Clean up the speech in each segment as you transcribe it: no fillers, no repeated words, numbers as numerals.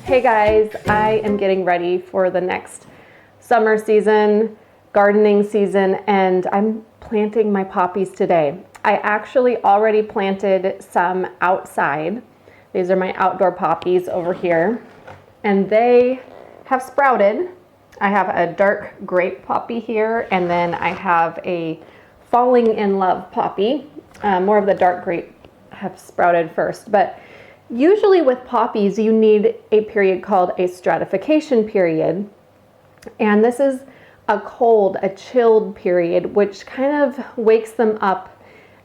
Hey guys, I am getting ready for the next summer season, gardening season, and I'm planting my poppies today. I actually already planted some outside. These are my outdoor poppies over here, and they have sprouted. I have a dark grape poppy here, and then I have a falling in love poppy. More of the dark grape have sprouted first, but usually with poppies, you need a period called a stratification period. And this is a cold, a chilled period, which kind of wakes them up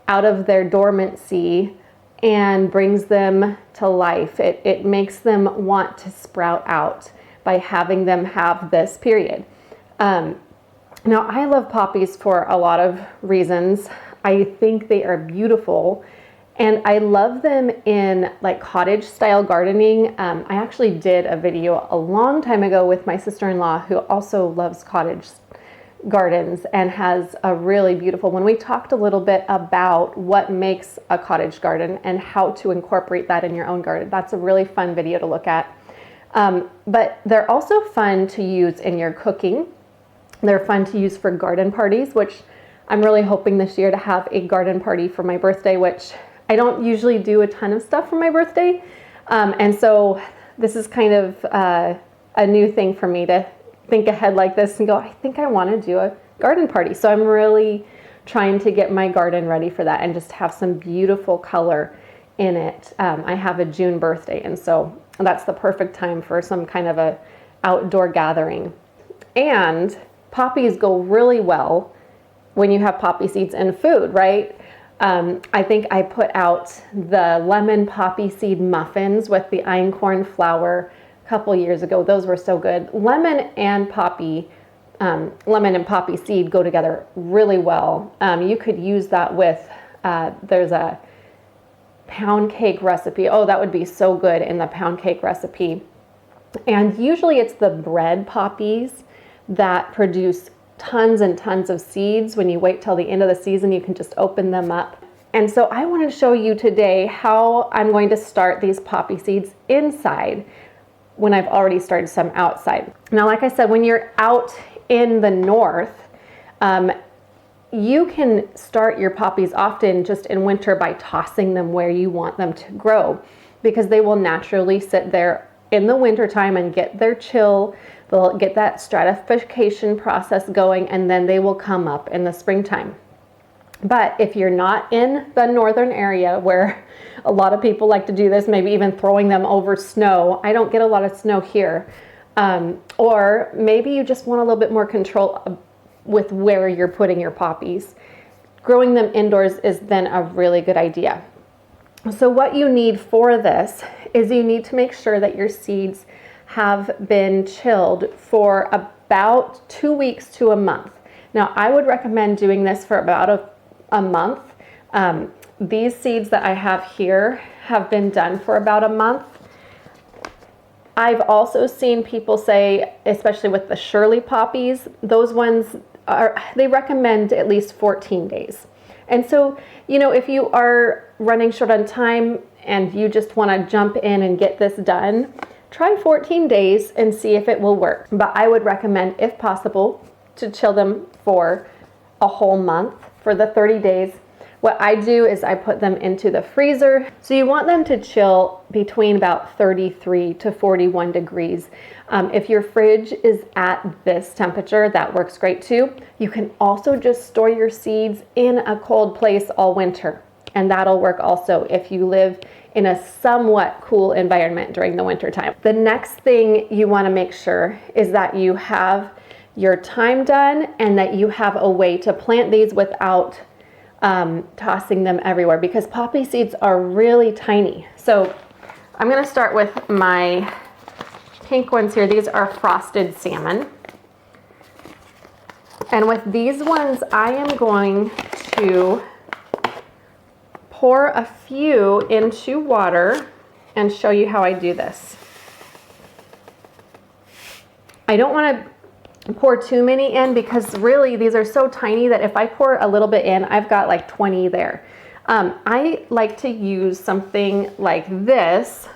out of their dormancy and brings them to life. It makes them want to sprout out by having them have this period. Now, I love poppies for a lot of reasons. I think they are beautiful. And I love them in like cottage style gardening. I actually did a video a long time ago with my sister-in-law who also loves cottage gardens and has a really beautiful one. We talked a little bit about what makes a cottage garden and how to incorporate that in your own garden. That's a really fun video to look at. But they're also fun to use in your cooking. They're fun to use for garden parties, which I'm really hoping this year to have a garden party for my birthday, which I don't usually do a ton of stuff for my birthday. And so this is kind of a new thing for me to think ahead like this and go, I think I want to do a garden party. So I'm really trying to get my garden ready for that and just have some beautiful color in it. I have a June birthday, and so that's the perfect time for some kind of a outdoor gathering. And poppies go really well when you have poppy seeds in food, right? I think I put out the lemon poppy seed muffins with the Einkorn Flour a couple years ago. Those were so good. Lemon and poppy seed go together really well. You could use that with, there's a pound cake recipe. Oh, that would be so good in the pound cake recipe. And usually it's the bread poppies that produce tons and tons of seeds. When you wait till the end of the season, you can just open them up. And so I wanted to show you today how I'm going to start these poppy seeds inside when I've already started some outside. Now, like I said, when you're out in the north, you can start your poppies often just in winter by tossing them where you want them to grow, because they will naturally sit there in the wintertime and get their chill. They'll get that stratification process going, and then they will come up in the springtime. But if you're not in the northern area where a lot of people like to do this, maybe even throwing them over snow. I don't get a lot of snow here. Or maybe you just want a little bit more control with where you're putting your poppies. Growing them indoors is then a really good idea. So what you need for this is you need to make sure that your seeds have been chilled for about 2 weeks to a month. Now, I would recommend doing this for about a month. These seeds that I have here have been done for about a month. I've also seen people say, especially with the Shirley poppies, those ones they recommend at least 14 days. And so, you know, if you are running short on time and you just want to jump in and get this done, try 14 days and see if it will work. But I would recommend, if possible, to chill them for a whole month for the 30 days. What I do is I put them into the freezer. So you want them to chill between about 33 to 41 degrees. If your fridge is at this temperature, that works great too. You can also just store your seeds in a cold place all winter, and that'll work also if you live in a somewhat cool environment during the winter time. The next thing you want to make sure is that you have your time done and that you have a way to plant these without tossing them everywhere, because poppy seeds are really tiny. So I'm going to start with my pink ones here. These are frosted salmon. And with these ones, I am going to pour a few into water and show you how I do this. I don't want to pour too many in, because really these are so tiny that if I pour a little bit in, I've got like 20 there. I like to use something like this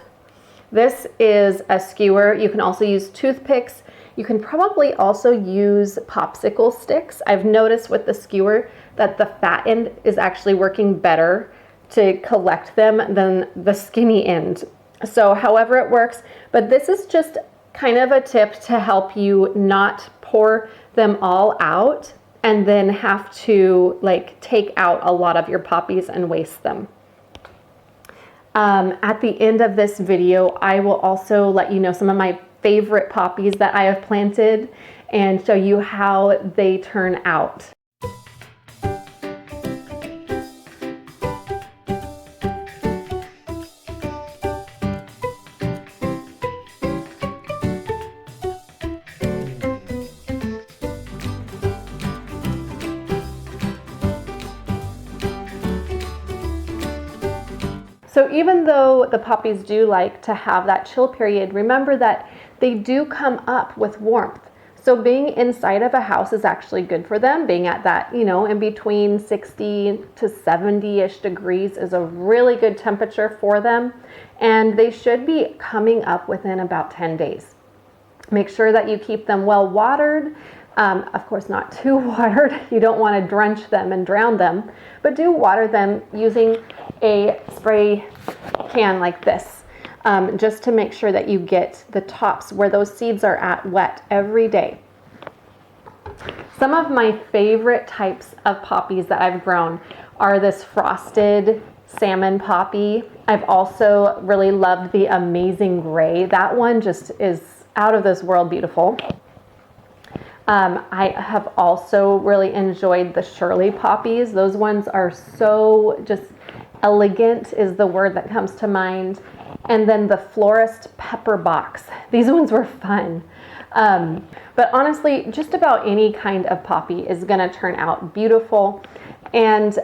This is a skewer. You can also use toothpicks. You can probably also use popsicle sticks. I've noticed with the skewer that the fat end is actually working better to collect them than the skinny end. So however it works, but this is just kind of a tip to help you not pour them all out and then have to like take out a lot of your poppies and waste them. At the end of this video, I will also let you know some of my favorite poppies that I have planted and show you how they turn out. So even though the poppies do like to have that chill period, remember that they do come up with warmth. So being inside of a house is actually good for them. Being at that, in between 60 to 70-ish degrees is a really good temperature for them. And they should be coming up within about 10 days. Make sure that you keep them well watered. Of course, not too watered. You don't want to drench them and drown them, but do water them using a spray can like this, just to make sure that you get the tops where those seeds are at wet every day. Some of my favorite types of poppies that I've grown are this frosted salmon poppy. I've also really loved the Amazing Gray. That one just is out of this world beautiful. I have also really enjoyed the Shirley poppies. Those ones are so just elegant is the word that comes to mind. And then the Florist Pepper Box. These ones were fun. But honestly, just about any kind of poppy is going to turn out beautiful. And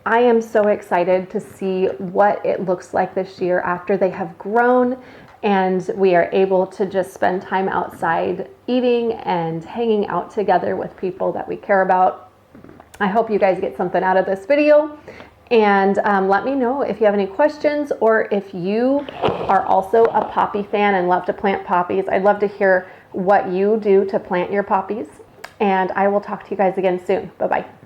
I am so excited to see what it looks like this year after they have grown and we are able to just spend time outside eating and hanging out together with people that we care about. I hope you guys get something out of this video. And let me know if you have any questions or if you are also a poppy fan and love to plant poppies. I'd love to hear what you do to plant your poppies. And I will talk to you guys again soon. Bye-bye.